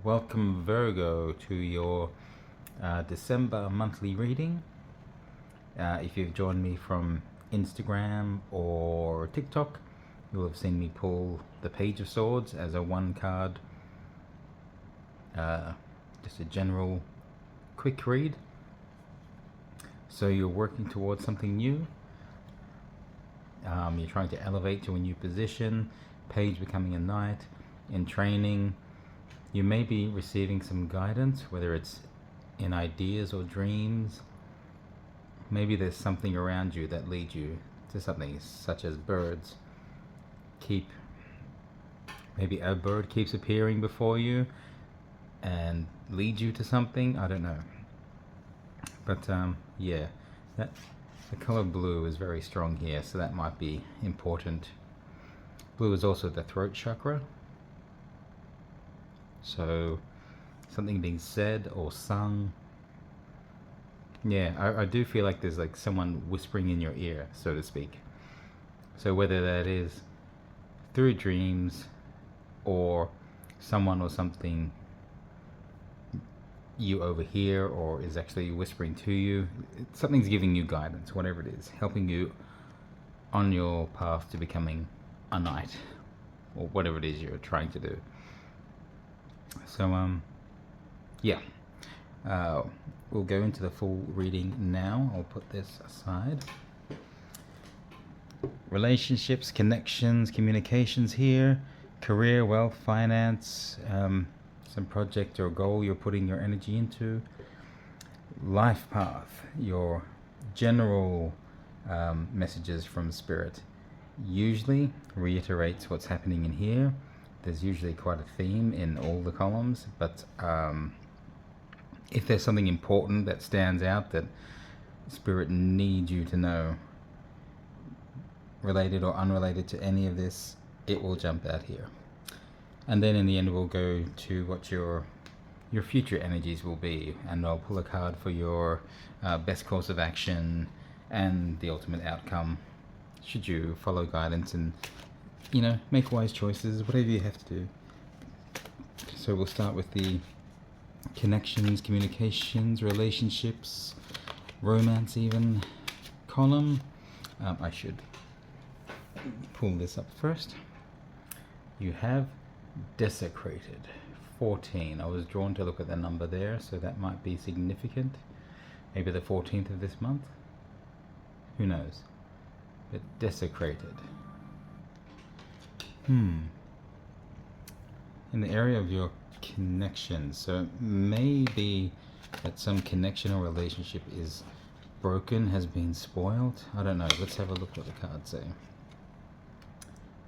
Welcome, Virgo, to your December monthly reading. If you've joined me from Instagram or TikTok, you'll have seen me pull the Page of Swords as a one card, just a general quick read. So you're working towards something new. You're trying to elevate to a new position, Page becoming a Knight, in training. You may be receiving some guidance, whether it's in ideas or dreams. Maybe there's something around you that leads you to something, such as birds. Maybe a bird keeps appearing before you and leads you to something. I don't know. But yeah, the color blue is very strong here, so that might be important. Blue is also the throat chakra. So something being said or sung. Yeah, I do feel like there's like someone whispering in your ear, so to speak. So whether that is through dreams or someone or something you overhear or is actually whispering to you, something's giving you guidance, whatever it is, helping you on your path to becoming a knight or whatever it is you're trying to do. So yeah, we'll go into the full reading now. I'll put this aside. Relationships, connections, communications here, career, wealth, finance, some project or goal you're putting your energy into. Life path, your general messages from Spirit usually reiterates what's happening in here. There's usually quite a theme in all the columns, but if there's something important that stands out that Spirit needs you to know, related or unrelated to any of this, it will jump out here. And then in the end we'll go to what your future energies will be, and I'll pull a card for your best course of action and the ultimate outcome should you follow guidance and make wise choices, whatever you have to do. So we'll start with the connections, communications, relationships, romance even column. I should pull this up first. You have desecrated 14. I was drawn to look at the number there, so that might be significant. Maybe the 14th of this month, who knows. But desecrated, in the area of your connections. So it may be that some connection or relationship is broken, has been spoiled. I don't know. Let's have a look what the cards say.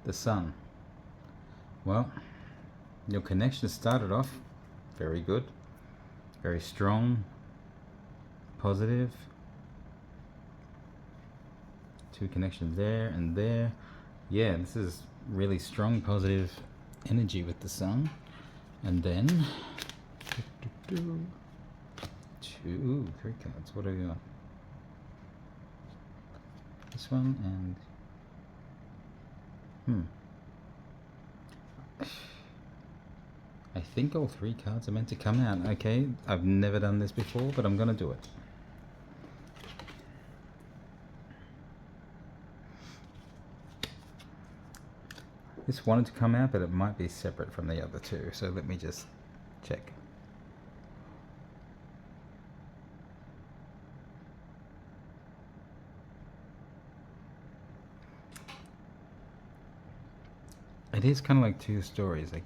The Sun. Well, your connection started off very good, very strong, positive. Two connections there and there. Yeah, this is really strong positive energy with the Sun. And then three cards. What have you got? This one and I think all three cards are meant to come out. Okay, I've never done this before, but I'm gonna do it. This wanted to come out, but it might be separate from the other two, so let me just check. It is kind of like two stories, like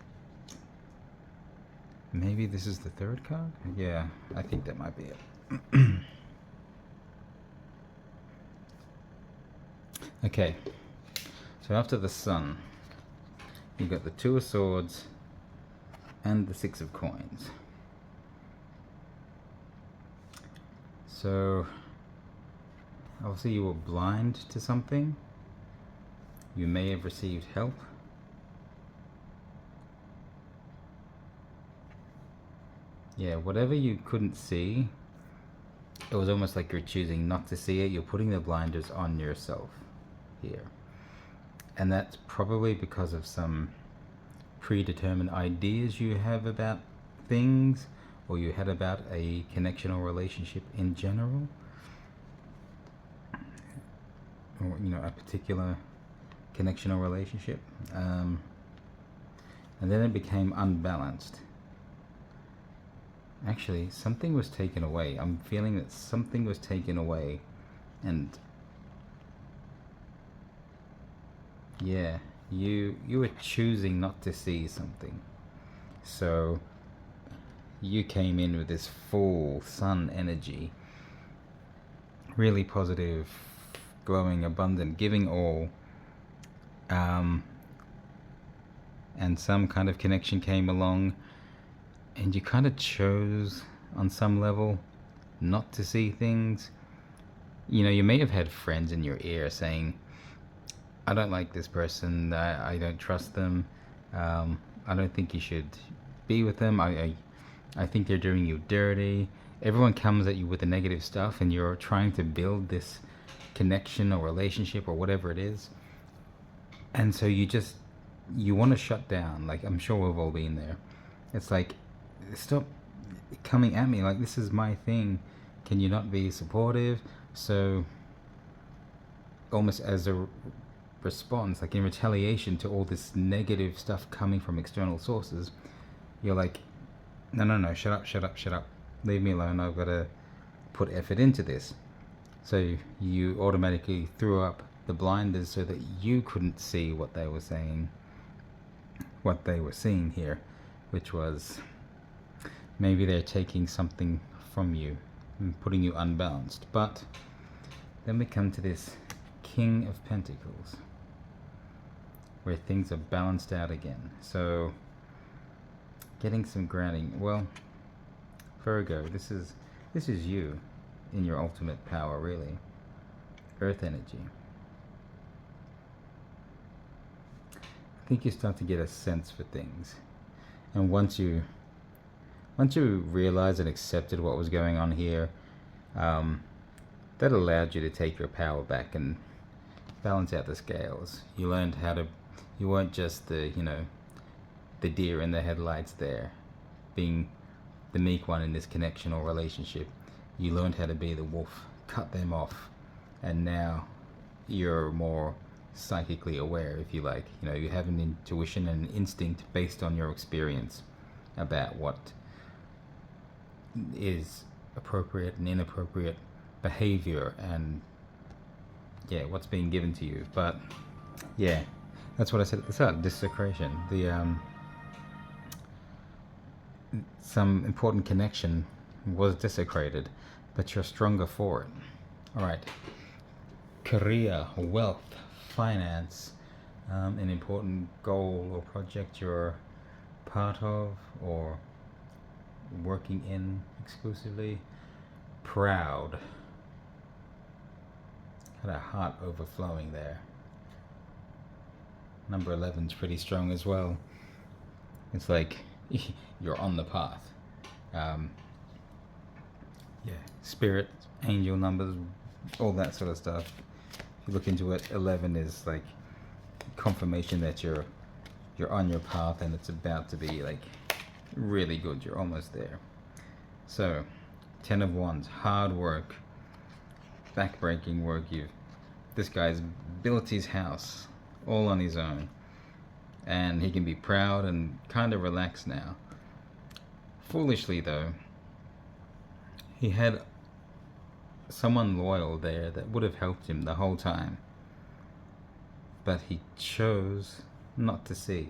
maybe this is the third card? Yeah, I think that might be it. Okay, so after the Sun, you've got the Two of Swords and the Six of Coins. So obviously you were blind to something. You may have received help. Yeah, whatever you couldn't see, it was almost like you're choosing not to see it. You're putting the blinders on yourself here. And that's probably because of some predetermined ideas you have about things, or you had about a connection or relationship in general, or a particular connection or relationship, and then it became unbalanced. Actually, something was taken away. I'm feeling that something was taken away, and yeah, you were choosing not to see something. So you came in with this full sun energy, really positive, glowing, abundant, giving all, and some kind of connection came along, and you kind of chose on some level not to see things. You may have had friends in your ear saying, I don't like this person, I don't trust them, I don't think you should be with them, I think they're doing you dirty. Everyone comes at you with the negative stuff, and you're trying to build this connection or relationship or whatever it is. And so you want to shut down. Like, I'm sure we've all been there. It's like, stop coming at me, like, this is my thing. Can you not be supportive? So almost as a response, like in retaliation to all this negative stuff coming from external sources, you're like, no, shut up, leave me alone, I've got to put effort into this. So you automatically threw up the blinders so that you couldn't see what they were saying, what they were seeing here, which was maybe they're taking something from you and putting you unbalanced. But then we come to this King of Pentacles, where things are balanced out again. So getting some grounding. Well, Virgo, this is you in your ultimate power, really. Earth energy. I think you start to get a sense for things, and once you realized and accepted what was going on here, that allowed you to take your power back and balance out the scales. You learned how to, you weren't just the deer in the headlights there, being the meek one in this connection or relationship. You learned how to be the wolf, cut them off, and now you're more psychically aware, if you like. You have an intuition and an instinct based on your experience about what is appropriate and inappropriate behavior, and what's being given to you. But that's what I said at the start. Desecration, some important connection was desecrated, but you're stronger for it. All right, career, wealth, finance, an important goal or project you're part of or working in exclusively. Proud, had a heart overflowing there. Number 11 is pretty strong as well. It's like you're on the path. Spirit, angel numbers, all that sort of stuff. If you look into it, 11 is like confirmation that you're on your path, and it's about to be like really good. You're almost there. So 10 of Wands, hard work, backbreaking work. This guy's built his house all on his own, and he can be proud and kind of relaxed now. Foolishly though, he had someone loyal there that would have helped him the whole time, but he chose not to see.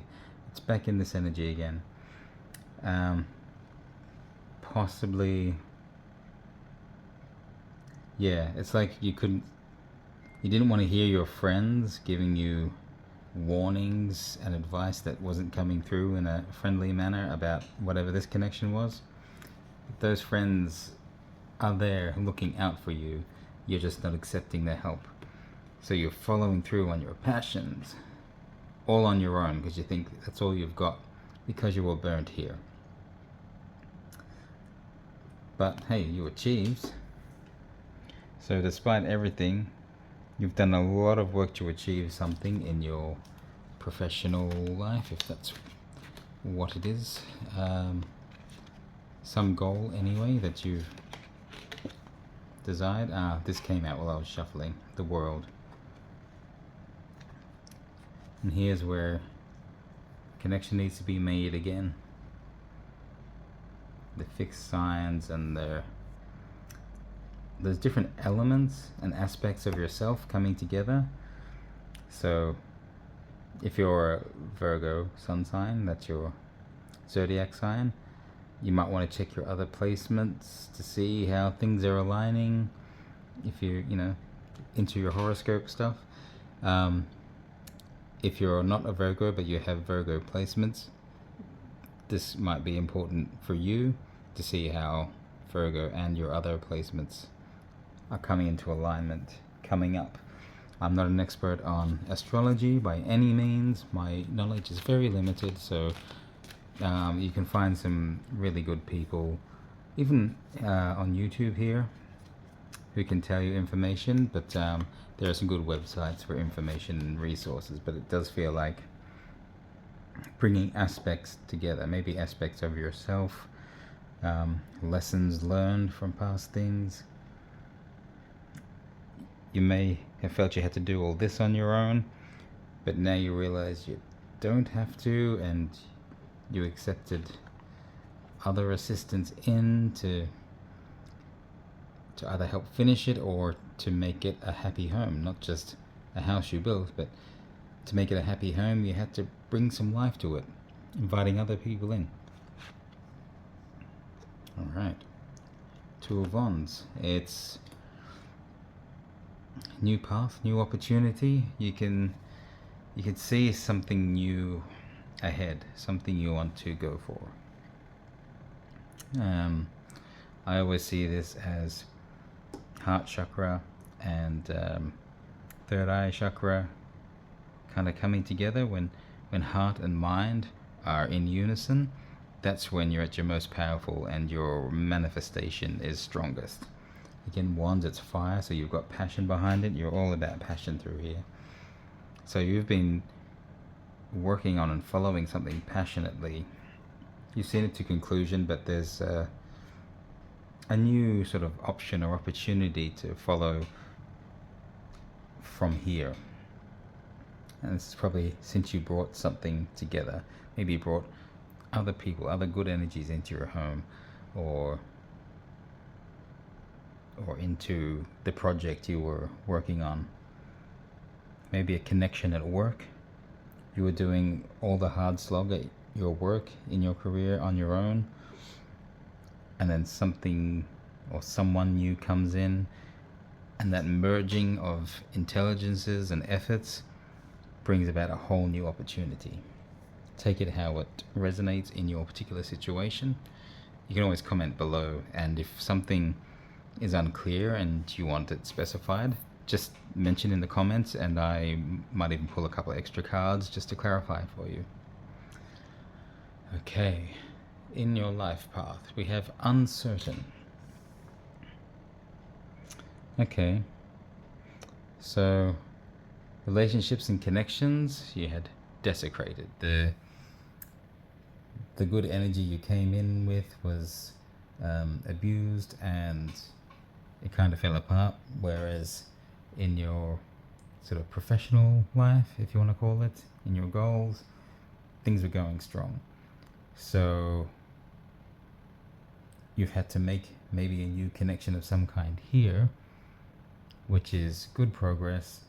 It's back in this energy again. Possibly, it's like you didn't want to hear your friends giving you warnings and advice that wasn't coming through in a friendly manner about whatever this connection was. Those friends are there looking out for you. You're just not accepting their help. So you're following through on your passions all on your own because you think that's all you've got because you were burnt here. But hey, you achieved. So despite everything, you've done a lot of work to achieve something in your professional life, if that's what it is. some goal anyway that you've desired. This came out while I was shuffling. The World. And here's where connection needs to be made again. The fixed signs and there's different elements and aspects of yourself coming together. So if you're a Virgo sun sign, that's your zodiac sign, you might want to check your other placements to see how things are aligning if you're, into your horoscope stuff. If you're not a Virgo but you have Virgo placements, this might be important for you to see how Virgo and your other placements are coming into alignment coming up. I'm not an expert on astrology by any means. My knowledge is very limited, so you can find some really good people, even on YouTube here, who can tell you information, but there are some good websites for information and resources, but it does feel like bringing aspects together, maybe aspects of yourself, lessons learned from past things. You may have felt you had to do all this on your own, but now you realize you don't have to, and you accepted other assistance to either help finish it or to make it a happy home. Not just a house you built, but to make it a happy home, you had to bring some life to it, inviting other people in. Alright, Two of Wands. It's new path, new opportunity. You can see something new ahead, something you want to go for. I always see this as heart chakra and third eye chakra kind of coming together. When heart and mind are in unison, that's when you're at your most powerful and your manifestation is strongest. Again, Wands, it's fire, so you've got passion behind it. You're all about passion through here. So you've been working on and following something passionately. You've seen it to conclusion, but there's a new sort of option or opportunity to follow from here. And this is probably since you brought something together. Maybe you brought other people, other good energies into your home, or into the project you were working on. Maybe a connection at work. You were doing all the hard slog at your work, in your career, on your own, and then something or someone new comes in, and that merging of intelligences and efforts brings about a whole new opportunity. Take it how it resonates in your particular situation. You can always comment below, and if something is unclear and you want it specified, just mention in the comments, and I might even pull a couple of extra cards just to clarify for you. Okay, in your life path we have uncertain. Okay, so relationships and connections, you had desecrated. The good energy you came in with was abused, and it kind of fell apart. Whereas in your sort of professional life, if you want to call it, in your goals, things were going strong. So you've had to make maybe a new connection of some kind here, which is good progress,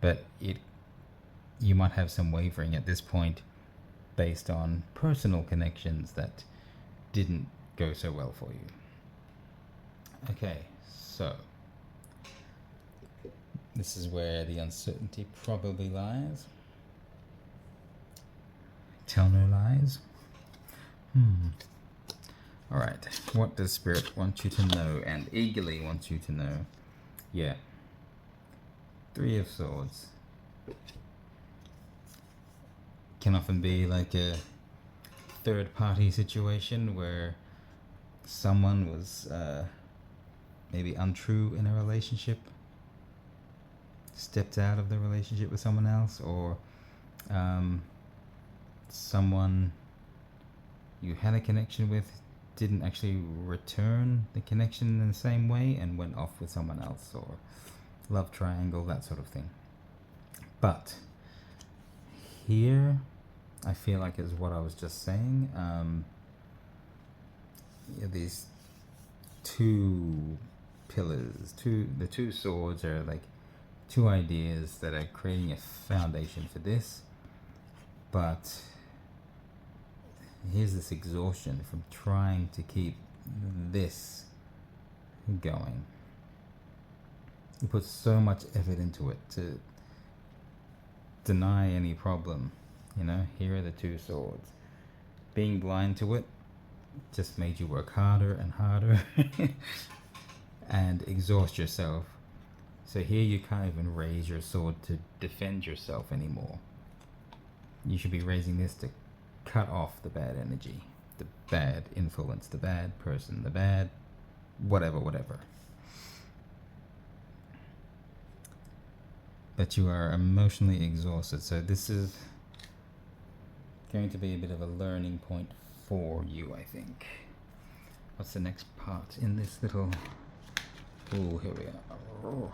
but you might have some wavering at this point based on personal connections that didn't go so well for you. Okay, so this is where the uncertainty probably lies. Tell no lies. Alright, what does Spirit want you to know and eagerly wants you to know? Yeah. Three of Swords. Can often be like a third party situation where someone was maybe untrue in a relationship, stepped out of the relationship with someone else, or someone you had a connection with didn't actually return the connection in the same way and went off with someone else, or love triangle, that sort of thing. But here, I feel like is what I was just saying. These two pillars, the two swords are like two ideas that are creating a foundation for this. But here's this exhaustion from trying to keep this going. You put so much effort into it to deny any problem. Here are the two swords. Being blind to it just made you work harder and harder and exhaust yourself. So here you can't even raise your sword to defend yourself anymore. You should be raising this to cut off the bad energy, the bad influence, the bad person, the bad whatever. But you are emotionally exhausted, so this is going to be a bit of a learning point for you, I think. What's the next part in this little... Oh, here we are. Oh.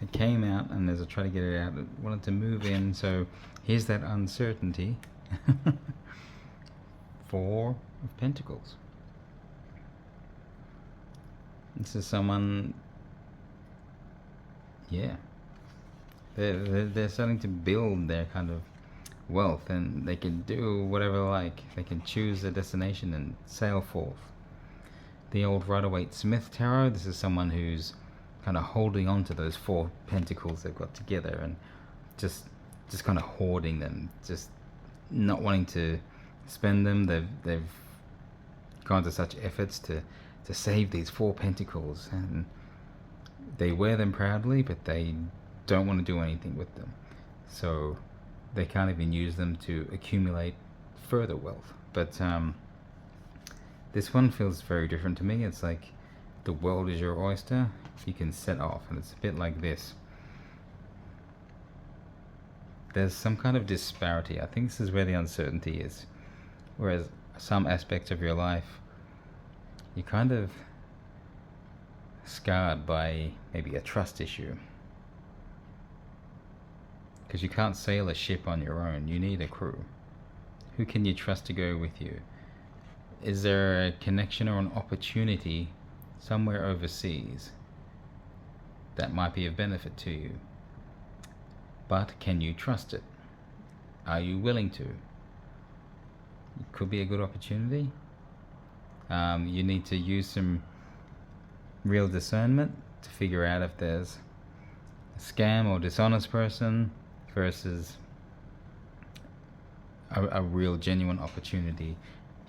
It came out, and as I try to get it out, it wanted to move in, so here's that uncertainty. Four of Pentacles. This is someone... Yeah. They're starting to build their kind of wealth, and they can do whatever they like. They can choose a destination and sail forth. The old Rider-Waite-Smith tarot, this is someone who's kind of holding on to those four pentacles they've got together and just kind of hoarding them, just not wanting to spend them. They've gone to such efforts to save these four pentacles, and they wear them proudly, but they don't want to do anything with them. So they can't even use them to accumulate further wealth. But this one feels very different to me. It's like the world is your oyster. You can set off, and it's a bit like this. There's some kind of disparity. I think this is where the uncertainty is. Whereas some aspects of your life, you're kind of scarred by maybe a trust issue. Because you can't sail a ship on your own. You need a crew. Who can you trust to go with you? Is there a connection or an opportunity somewhere overseas that might be of benefit to you? But can you trust it? Are you willing to? It could be a good opportunity. You need to use some real discernment to figure out if there's a scam or dishonest person versus a real genuine opportunity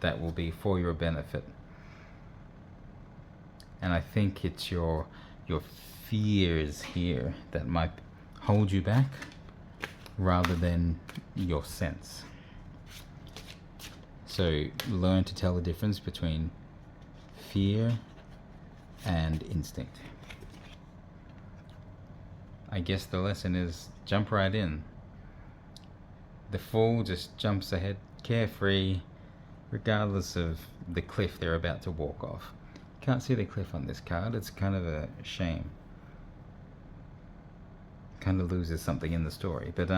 that will be for your benefit. And I think it's your fears here that might hold you back rather than your sense. So learn to tell the difference between fear and instinct. I guess the lesson is jump right in. The fool just jumps ahead carefree, regardless of the cliff they're about to walk off. Can't see the cliff on this card. It's kind of a shame. Kind of loses something in the story. But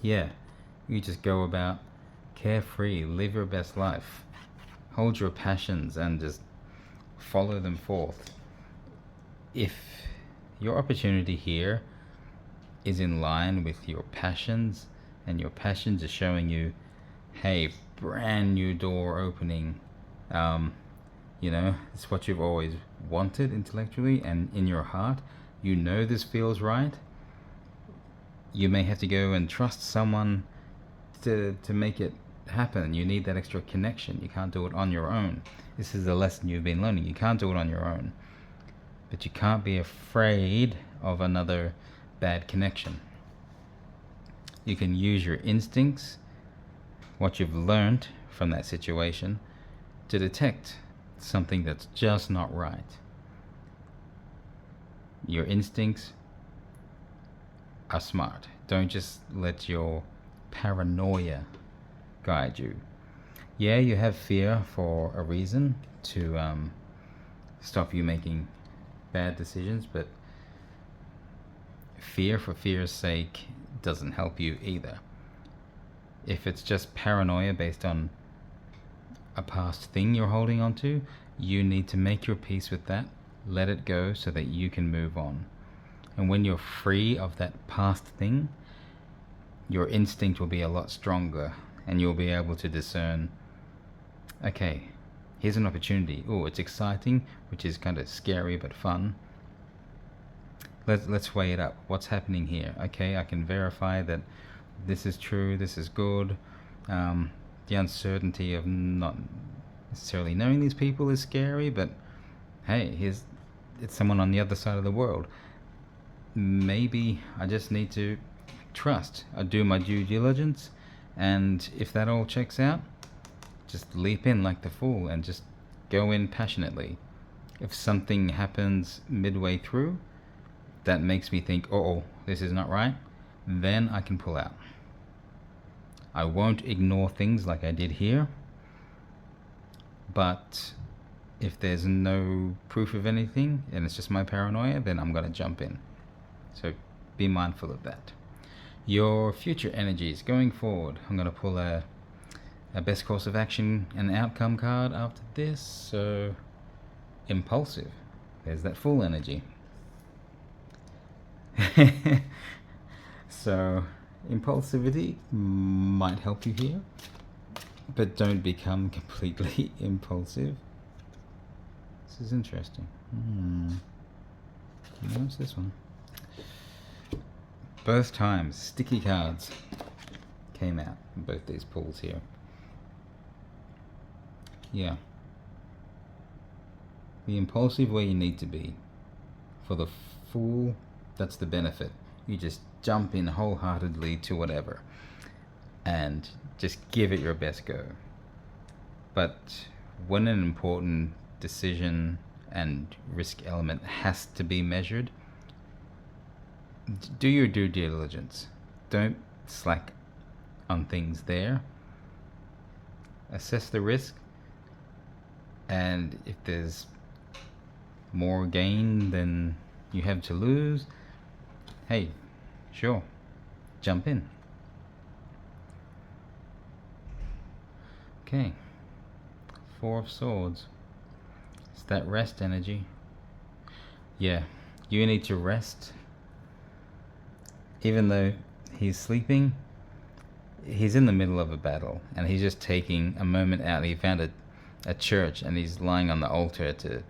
yeah, you just go about carefree, live your best life, hold your passions and just follow them forth. If your opportunity here is in line with your passions, and your passions are showing you, hey, brand new door opening, it's what you've always wanted intellectually, and in your heart you know this feels right. You may have to go and trust someone to make it happen. You need that extra connection. You can't do it on your own. This is the lesson you've been learning. You can't do it on your own. But you can't be afraid of another bad connection. You can use your instincts, what you've learned from that situation, to detect something that's just not right. Your instincts are smart. Don't just let your paranoia guide you. Yeah, you have fear for a reason to stop you making bad decisions, but fear for fear's sake doesn't help you either. If it's just paranoia based on a past thing you're holding on to, you need to make your peace with that, let it go so that you can move on. And when you're free of that past thing, your instinct will be a lot stronger and you'll be able to discern, okay, here's an opportunity. Oh, it's exciting, which is kind of scary but fun. Let's weigh it up. What's happening here? Okay, I can verify that this is true, this is good. The uncertainty of not necessarily knowing these people is scary, but hey, it's someone on the other side of the world. Maybe I just need to trust. I do my due diligence, and if that all checks out, just leap in like the fool and just go in passionately. If something happens midway through that makes me think, oh, this is not right, then I can pull out. I won't ignore things like I did here, but if there's no proof of anything and it's just my paranoia, then I'm going to jump in. So be mindful of that. Your future energies going forward. I'm going to pull a best course of action and outcome card after this. So impulsive. There's that full energy. So impulsivity might help you here, but don't become completely impulsive. This is interesting. What's this one? Both times sticky cards came out in both these pulls here. Yeah. Be impulsive where you need to be. For the fool, that's the benefit. You just jump in wholeheartedly to whatever and just give it your best go. But when an important decision and risk element has to be measured, do your due diligence. Don't slack on things there. Assess the risk, and if there's more gain than you have to lose, hey, sure, jump in. Okay, Four of Swords. It's that rest energy. Yeah, you need to rest. Even though he's sleeping, he's in the middle of a battle and he's just taking a moment out. He found a church and he's lying on the altar to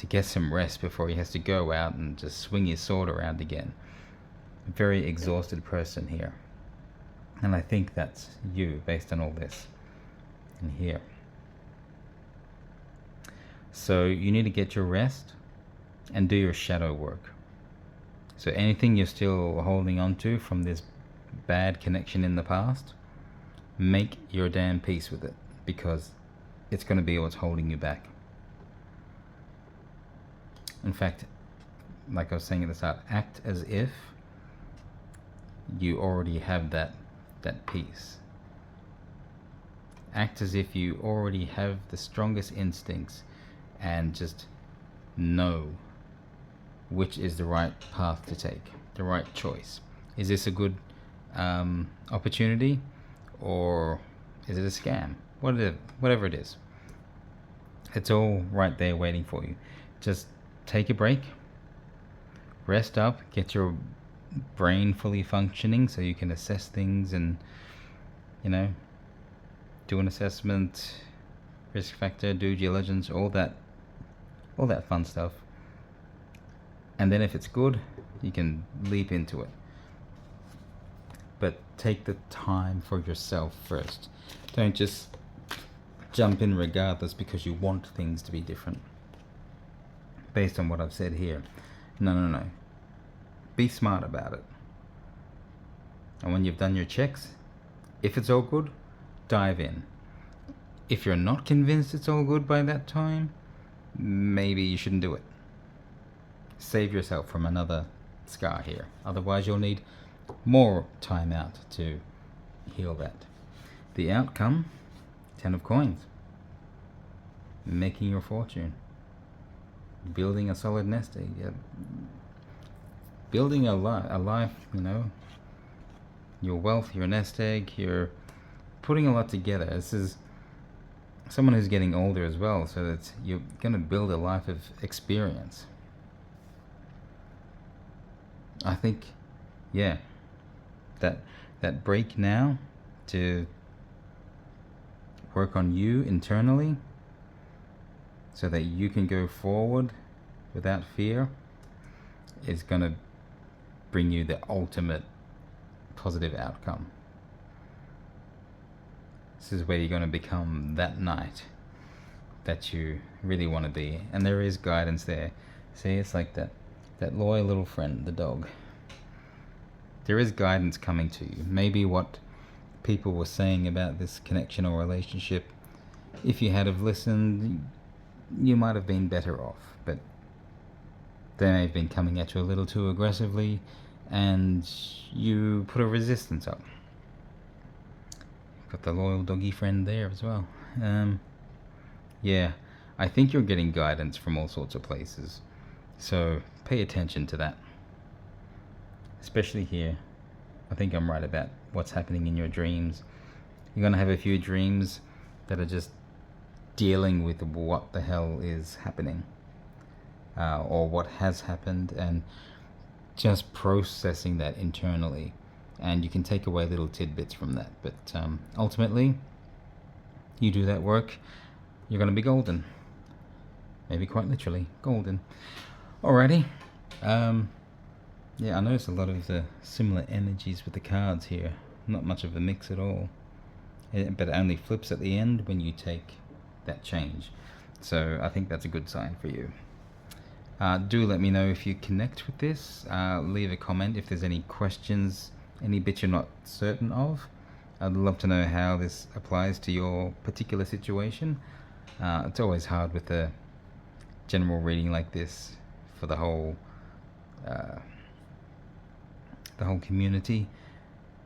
get some rest before he has to go out and just swing his sword around again. A very exhausted person here. And I think that's you based on all this in here. So you need to get your rest and do your shadow work. So anything you're still holding on to from this bad connection in the past, make your damn peace with it, because it's going to be what's holding you back. In fact, like I was saying at the start, act as if you already have that peace. Act as if you already have the strongest instincts and just know which is the right path to take, the right choice. Is this a good opportunity, or is it a scam? Whatever it is, it's all right there waiting for you. Just take a break, rest up, get your brain fully functioning so you can assess things and, do an assessment, risk factor, due diligence, all that fun stuff. And then if it's good, you can leap into it. But take the time for yourself first. Don't just jump in regardless because you want things to be different. Based on what I've said here. No. Be smart about it. And when you've done your checks, if it's all good, dive in. If you're not convinced it's all good by that time, maybe you shouldn't do it. Save yourself from another scar here. Otherwise you'll need more time out to heal that. The outcome Ten of Coins. Making your fortune. Building a solid nest egg. Yeah. Building a life, you know. Your wealth, your nest egg, you're putting a lot together. This is someone who's getting older as well, so that you're going to build a life of experience. I think, yeah, that break now to work on you internally so that you can go forward without fear is going to bring you the ultimate positive outcome. This is where you're going to become that knight that you really want to be. And there is guidance there. See, it's like that loyal little friend, the dog. There is guidance coming to you. Maybe what people were saying about this connection or relationship, if you had have listened, you might have been better off. But they may have been coming at you a little too aggressively, and you put a resistance up. Got the loyal doggy friend there as well. Yeah, I think you're getting guidance from all sorts of places. So pay attention to that. Especially here. I think I'm right about what's happening in your dreams. You're going to have a few dreams that are just dealing with what the hell is happening. Or what has happened, and just processing that internally. And you can take away little tidbits from that. But ultimately, you do that work, you're going to be golden. Maybe quite literally, golden. Alrighty. Yeah, I noticed a lot of the similar energies with the cards here. Not much of a mix at all. But it only flips at the end when you take that change. So I think that's a good sign for you. Do let me know if you connect with this. Leave a comment if there's any questions, any bits you're not certain of. I'd love to know how this applies to your particular situation. It's always hard with a general reading like this for the whole community.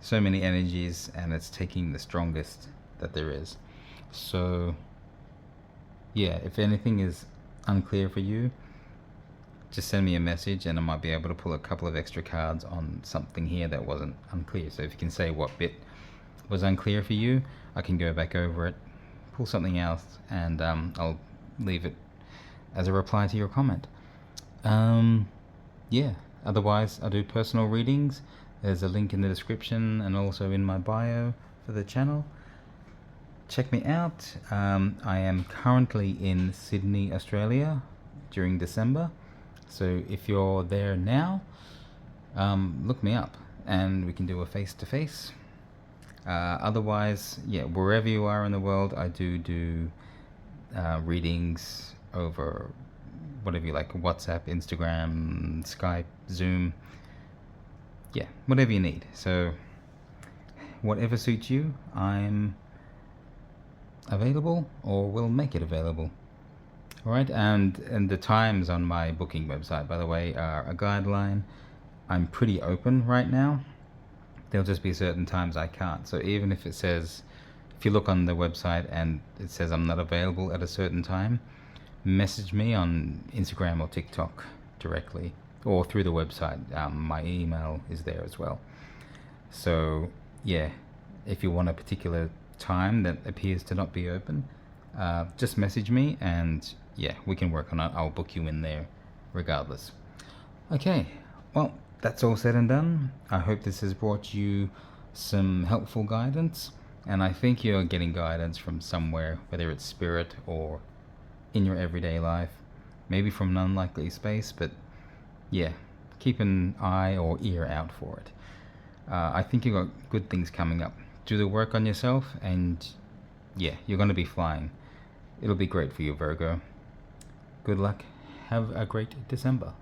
So many energies, and it's taking the strongest that there is. So yeah, if anything is unclear for you, just send me a message and I might be able to pull a couple of extra cards on something here that wasn't unclear. So if you can say what bit was unclear for you, I can go back over it, pull something else, and I'll leave it as a reply to your comment. Yeah, otherwise I do personal readings. There's a link in the description and also in my bio for the channel. Check me out. I am currently in Sydney, Australia during December. So if you're there now, look me up and we can do a face-to-face. Otherwise, yeah, wherever you are in the world, I do readings over whatever you like, WhatsApp, Instagram, Skype, Zoom. Yeah, whatever you need. So whatever suits you, I'm available or will make it available. Alright, and the times on my booking website, by the way, are a guideline. I'm pretty open right now. There'll just be certain times I can't. So even if it says, if you look on the website and it says I'm not available at a certain time, message me on Instagram or TikTok directly, or through the website. My email is there as well. So yeah, if you want a particular time that appears to not be open, just message me and yeah, we can work on it. I'll book you in there regardless. Okay, well, that's all said and done. I hope this has brought you some helpful guidance, and I think you're getting guidance from somewhere, whether it's spirit or in your everyday life, maybe from an unlikely space, but yeah, keep an eye or ear out for it. I think you've got good things coming up. Do the work on yourself and yeah, you're going to be flying. It'll be great for you, Virgo. Good luck. Have a great December.